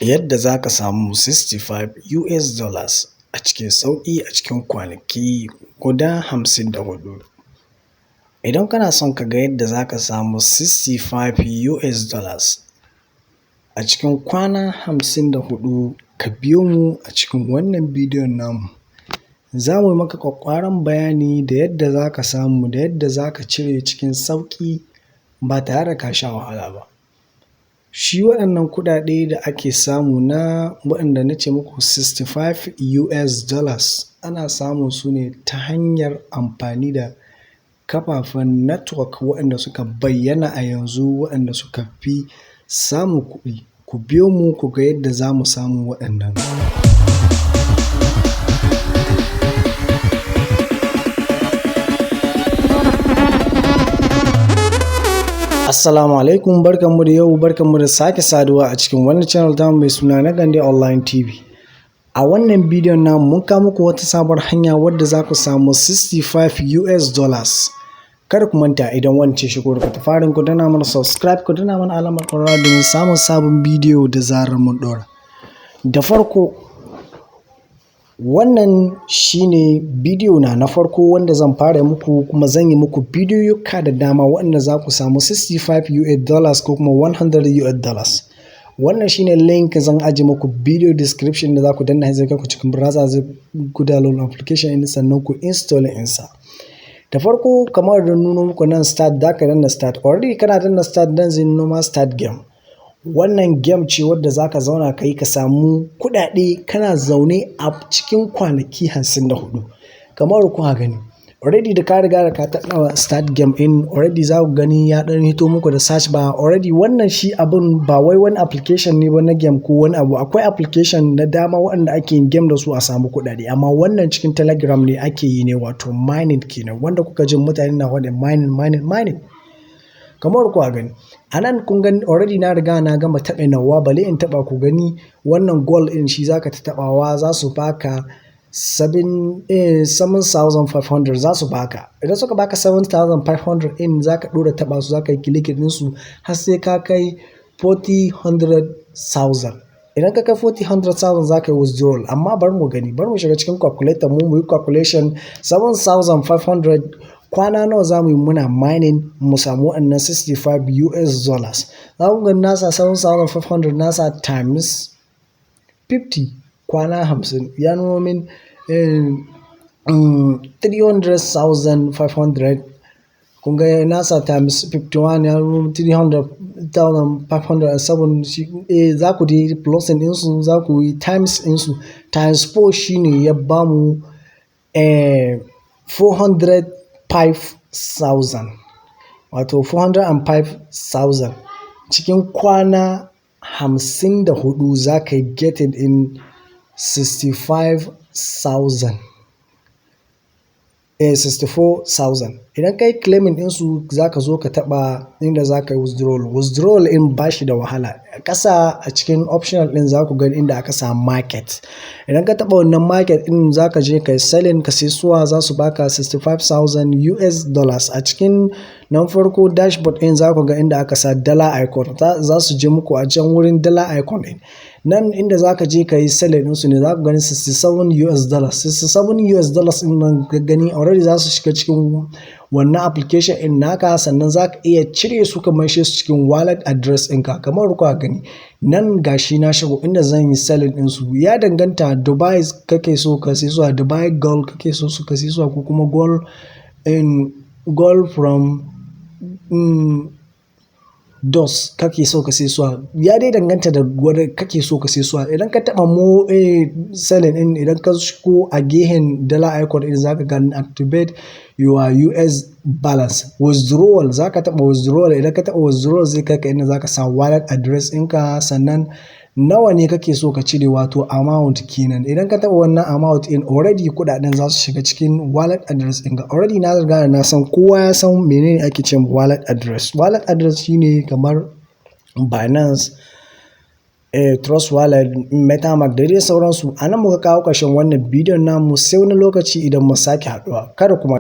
Yadda za ka samu $65 a cikin sauƙi a cikin kwanaki guda 54. Idan kana son ka ga yadda za ka samu $65 a cikin kwana 54, ka biyo mu a cikin wannan bidiyon namu. Za mu yi maka ƙwaƙƙwaran bayani da yadda za ka samu da yadda za ka cire cikin sauƙi ba tare da ka sha wahala ba. Shi waɗannan kuɗaɗe da ake samu na waɗanda na ce muku $65 ana samun su ne ta hanyar amfani da kafafen network waɗanda suka bayyana a yanzu, waɗanda suka fi samun kuɗi. Ku biyo mu ku ga yadda za mu samu waɗannan. Assalamu alaikum, barkanmu da yau, barkanmu da sake saduwa a cikin wannan channel tamu mai suna Nagande Online TV. A wannan bidiyon namu mun kawo muku wata sabuwar hanya wadda za ku samu $65. Kada ku manta, idan wani ce shigo daga farin ku dana mana subscribe, ku dana mana alamar ƙararrawa domin samun sabon bidiyo da zarar mun ɗora. Da farko, wannan shine bidiyo na farko wanda zan fara muku, kuma zan yi muku bidiyoyuka da dama waɗanda za ku samu $65 ko kuma $100. Wannan shine link, zan aje muku video description da za ku danna zai kai ku cikin browser, zai ku download application ɗin sannan ku install ɗinsa. Da farko, kamar da nuno muku nan start, za ka danna start. Already kana danna start, dan zai nuno ma start game. Wannan game ce wadda za ka zauna ka yi ka samu kuɗaɗe kana zaune a cikin kwanaki 54 kamar kuka gani. Already da ka riga da ka taɓa start game in, already za ku gani ya ɗan hito muku da search bar. Already wannan shi abun ba wai wani application ne ba na game ko wani abu. Akwai application na dama waɗanda ake yin game da su a samu kuɗaɗe, amma wannan cikin Telegram ne ake yi ne, wato mining kenan, wanda kuka jin mutane na faɗin mining. Kamar kuka gani a nan, kun gani already na riga na gama taɓa nawa, bale in taɓa ku gani. Wannan goal in shi zaka ta taɓawa, za su baka 7,500 za su baka. Idan suka baka 7,500 in, zaka ɗora taɓa su, zaka yi clicking ɗinsu har sai ka kai 400,000. Idan ka kai 400,000 za ka yi withdrawal. Amma bari mu gani, bari mu shiga cikin calculator mu yi calculation. 7,500 kwana nawa za mu yi muna mining mu samu wannan $65. Za ku gani nasa 7,500 nasa times 50 kwana 50 ya nuna min 300,500. Kun ga nasa times 51 ya nuna 300,507. Za ku yi plus ɗinsu, za ku yi times ɗinsu, times 4 shine ya bamu 405,000, wato 405,000 cikin kwana 54 za ka yi getting in 64,000. Idan ka yi claiming ɗinsu, za ka zo ka taɓa inda za ka yi withdrawal in ba shi da wahala. Ƙasa a cikin optional ɗin za ku gani inda aka sa market. Idan ka taɓa wannan market ɗin, za ka je ka yi selling, ka sai suwa, za su baka $65,000. A cikin nan farko dashboard ɗin za ku ga inda aka sa dollar icon, za su je muku a can wurin dollar icon ɗin. Nan inda za ka je ka yi selling ɗinsu ne, za ku gani $67. $67 ɗin nan ka gani already za su shiga cikin wannan application ɗin naka, sannan za ka iya cire su ka maishe su cikin wallet address ɗinka. Kamar kuka gani nan gashi na shigo inda zan yi selling ɗinsu. Ya danganta, Dubai kake so ka sai su, a Dubai gold kake so ka sai su, ko kuma gold from DOS kake so ka sai su. Ya dai danganta da wanda kake so ka sai su. Idan ka taɓa selling ɗin, idan ka shigo a gehen dollar icon ɗin, za ka gani activate your US balance. Withdrawal, za ka taɓa withdrawal. Idan ka taɓa withdrawal, zai kai ka inda za ka sa wallet address ɗinka, sannan nawa ne kake so ka cire, wato amount kenan. Idan ka taɓa wannan amount in, already kuɗaɗen za su shiga cikin wallet address ɗinka. Already na riga na san, kowa ya san menene ake ce wallet address. Wallet address shine kamar Binance, Trust Wallet, MetaMask da dai sauransu. A nan muka kawo ƙarshen wannan bidiyon namu, sai wani lokaci idan mu sake haɗuwa. Kada kuma